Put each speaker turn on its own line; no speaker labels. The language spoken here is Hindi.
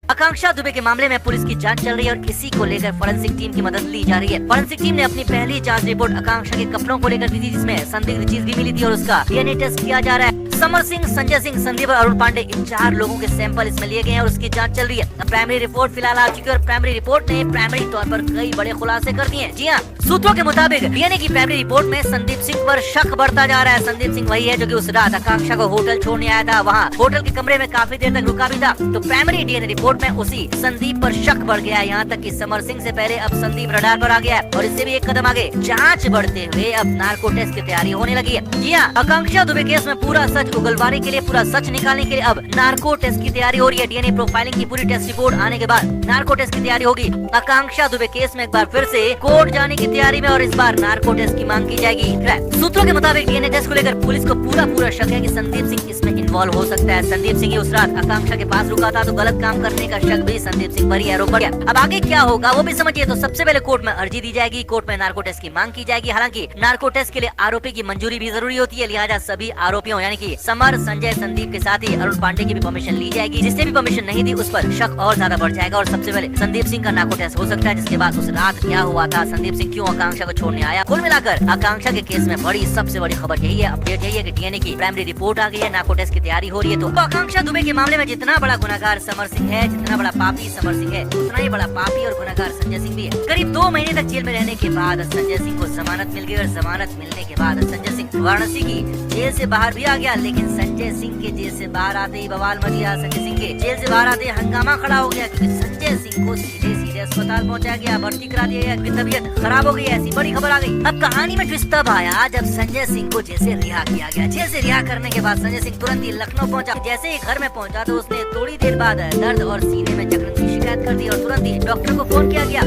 आकांक्षा दुबे के मामले में पुलिस की जांच चल रही है और इसी को लेकर फॉरेंसिक टीम की मदद ली जा रही है। फॉरेंसिक टीम ने अपनी पहली जांच रिपोर्ट आकांक्षा के कपड़ों को लेकर दी थी, जिसमें संदिग्ध चीज भी मिली थी और उसका डीएनए टेस्ट किया जा रहा है। समर सिंह, संजय सिंह, संदीप और अरुण पांडे, इन 4 लोगों के सैंपल इसमें लिए गए हैं और उसकी जांच चल रही है। प्राइमरी रिपोर्ट फिलहाल आ चुकी है और प्राइमरी रिपोर्ट ने प्राइमरी तौर पर कई बड़े खुलासे कर दिए हैं। जी हाँ, सूत्रों के मुताबिक डीएनए की प्राइमरी रिपोर्ट में संदीप सिंह पर शक बढ़ता जा रहा है। संदीप सिंह वही है जो कि उस रात आकांक्षा को होटल छोड़ने आया था, वहाँ होटल के कमरे में काफी देर तक रुका भी था। तो प्राइमरी डीएनए रिपोर्ट में उसी संदीप पर शक बढ़ गया है। यहाँ तक कि समर सिंह से पहले अब संदीप रडार पर आ गया है और इससे भी एक कदम आगे जांच बढ़ते हुए अब नार्को टेस्ट की तैयारी होने लगी है। जी हाँ, आकांक्षा दुबे केस में पूरा सच उगलवाने के लिए, पूरा सच निकालने के लिए अब नार्को टेस्ट की तैयारी हो रही है। डीएनए प्रोफाइलिंग की पूरी टेस्ट रिपोर्ट आने के बाद नार्को टेस्ट की तैयारी होगी। आकांक्षा दुबे केस में एक बार फिर से कोर्ट जाने की तैयारी में और इस बार नार्को टेस्ट की मांग की जाएगी। सूत्रों के मुताबिक डीएनए टेस्ट को लेकर पुलिस को पूरा शक है कि संदीप सिंह इसमें इन्वॉल्व हो सकता है। संदीप सिंह ही उस रात आकांक्षा के पास रुका था, तो गलत काम करने का शक भी संदीप सिंह पर ही आरोप बढ़ गया। अब आगे क्या होगा वो भी समझिए। तो सबसे पहले कोर्ट में अर्जी दी जाएगी, कोर्ट में नार्को टेस्ट की मांग की जाएगी। हालांकि नार्को टेस्ट के लिए आरोपी की मंजूरी भी जरूरी होती है, लिहाजा सभी आरोपियों यानी कि समर, संजय, संदीप के साथ ही अरुण पांडे की भी परमिशन ली जाएगी। जिसने भी परमिशन नहीं दी उस पर शक और ज्यादा बढ़ जाएगा और सबसे पहले संदीप सिंह का नार्को टेस्ट हो सकता है, जिसके बाद उस रात क्या हुआ था, संदीप सिंह क्यों आकांक्षा को छोड़ने आया। कुल मिलाकर आकांक्षा के केस में बड़ी सबसे बड़ी खबर यही है, अपडेट यही है कि डीएनए की प्राइमरी रिपोर्ट आ गई है, नार्को टेस्ट की तैयारी हो रही है। तो आकांक्षा दुबे के मामले में जितना बड़ा गुनाहगार समर सिंह है, जितना बड़ा पापी समर सिंह है, उतना ही बड़ा पापी और गुनाहगार संजय सिंह भी है। करीब 2 महीने तक जेल में रहने के बाद संजय सिंह को जमानत मिल गई और जमानत मिलने के बाद संजय सिंह वाराणसी की जेल से बाहर भी आ गया। लेकिन संजय सिंह के जेल से बाहर आते ही बवाल मच गया। संजय सिंह के जेल से बाहर आते ही हंगामा खड़ा हो गया, क्योंकि संजय सिंह को सीधे अस्पताल पहुंचाया गया, भर्ती करा दिया गया, तबीयत खराब हो गई, ऐसी बड़ी खबर आ गई। अब कहानी में ट्विस्ट तब आया जब संजय सिंह को जेल से रिहा किया गया। जेल से रिहा करने के बाद संजय सिंह तुरंत ही लखनऊ पहुंचा। जैसे ही घर में पहुंचा तो उसने थोड़ी देर बाद दर्द और सीने में जकड़न की शिकायत कर दी और तुरंत ही डॉक्टर को फोन किया गया।